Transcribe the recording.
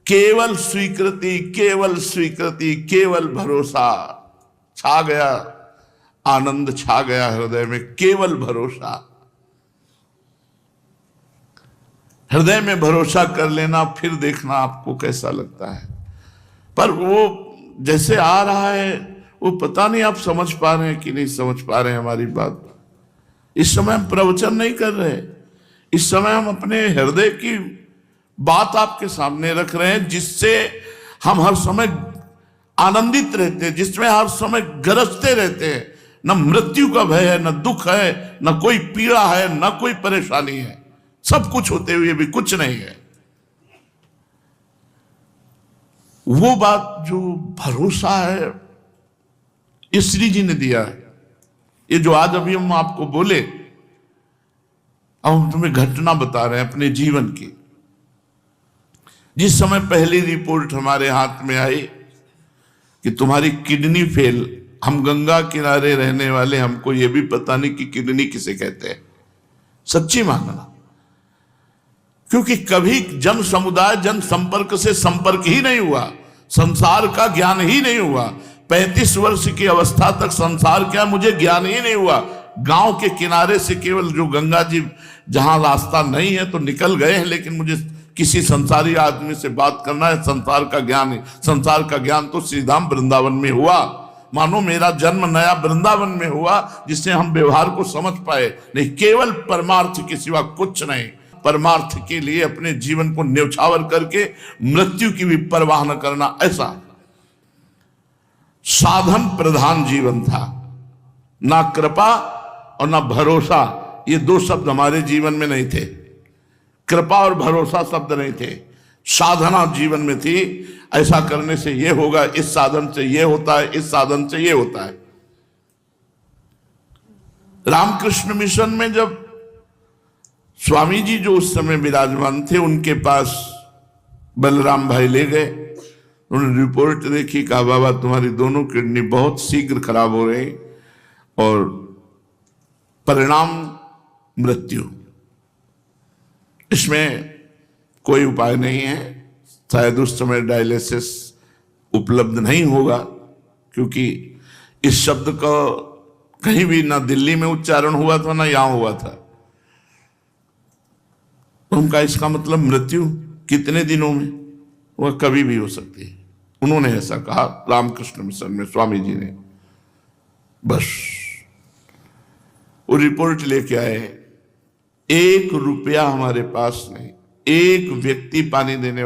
केवल स्वीकृति, केवल स्वीकृति, केवल भरोसा छा गया, आनंद छा गया हृदय में, केवल भरोसा। हृदय में भरोसा कर लेना, फिर देखना आपको कैसा लगता है। पर वो जैसे आ रहा है, वो पता नहीं आप समझ पा रहे हैं कि नहीं समझ पा रहे हैं हमारी बात। इस समय हम प्रवचन नहीं कर रहे, इस समय हम अपने हृदय की बात आपके सामने रख रहे हैं, जिससे हम हर समय आनंदित रहते हैं, जिसमें हर समय गरजते रहते हैं। न मृत्यु का भय है, न दुख है, न कोई पीड़ा है, न कोई परेशानी है। सब कुछ होते हुए भी कुछ नहीं है। वो बात जो भरोसा है, ये श्री जी ने दिया है। ये जो आज अभी हम आपको बोले, अब हम तुम्हें घटना बता रहे हैं अपने जीवन की। जिस समय पहली रिपोर्ट हमारे हाथ में आई कि तुम्हारी किडनी फेल, हम गंगा किनारे रहने वाले, हमको यह भी पता नहीं कि किडनी किसे कहते हैं। सच्ची मानना, क्योंकि कभी जन समुदाय, जन संपर्क से संपर्क ही नहीं हुआ, संसार का ज्ञान ही नहीं हुआ। 35 वर्ष की अवस्था तक संसार क्या, मुझे ज्ञान ही नहीं हुआ। गांव के किनारे से केवल जो गंगा जी जहां रास्ता नहीं है तो निकल गए हैं, लेकिन मुझे किसी संसारी आदमी से बात करना है, संसार का ज्ञान है। संसार का ज्ञान तो श्रीधाम वृंदावन में हुआ। मानो मेरा जन्म नया वृंदावन में हुआ, जिससे हम व्यवहार को समझ पाए। नहीं, केवल परमार्थ के सिवा कुछ नहीं। परमार्थ के लिए अपने जीवन को न्यौछावर करके मृत्यु की भी परवाह न करना, ऐसा साधन प्रधान जीवन था। ना कृपा और ना भरोसा, ये दो शब्द हमारे जीवन में नहीं थे। कृपा और भरोसा शब्द नहीं थे, साधना जीवन में थी। ऐसा करने से ये होगा, इस साधन से ये होता है, इस साधन से ये होता है। रामकृष्ण मिशन में जब स्वामी जी जो उस समय विराजमान थे, उनके पास बलराम भाई ले गए। उन्होंने रिपोर्ट देखी, कहा बाबा तुम्हारी दोनों किडनी बहुत शीघ्र खराब हो रही और परिणाम मृत्यु, इसमें कोई उपाय नहीं है। शायद उस समय डायलिसिस उपलब्ध नहीं होगा, क्योंकि इस शब्द का कहीं भी ना दिल्ली में उच्चारण हुआ था, ना यहां हुआ था। उनका इसका मतलब मृत्यु कितने दिनों में, वह कभी भी हो सकती है। उन्होंने ऐसा कहा रामकृष्ण मिशन में स्वामी जी ने। बस वो रिपोर्ट लेके आए, 1 रुपया हमारे पास नहीं। एक व्यक्ति पानी देने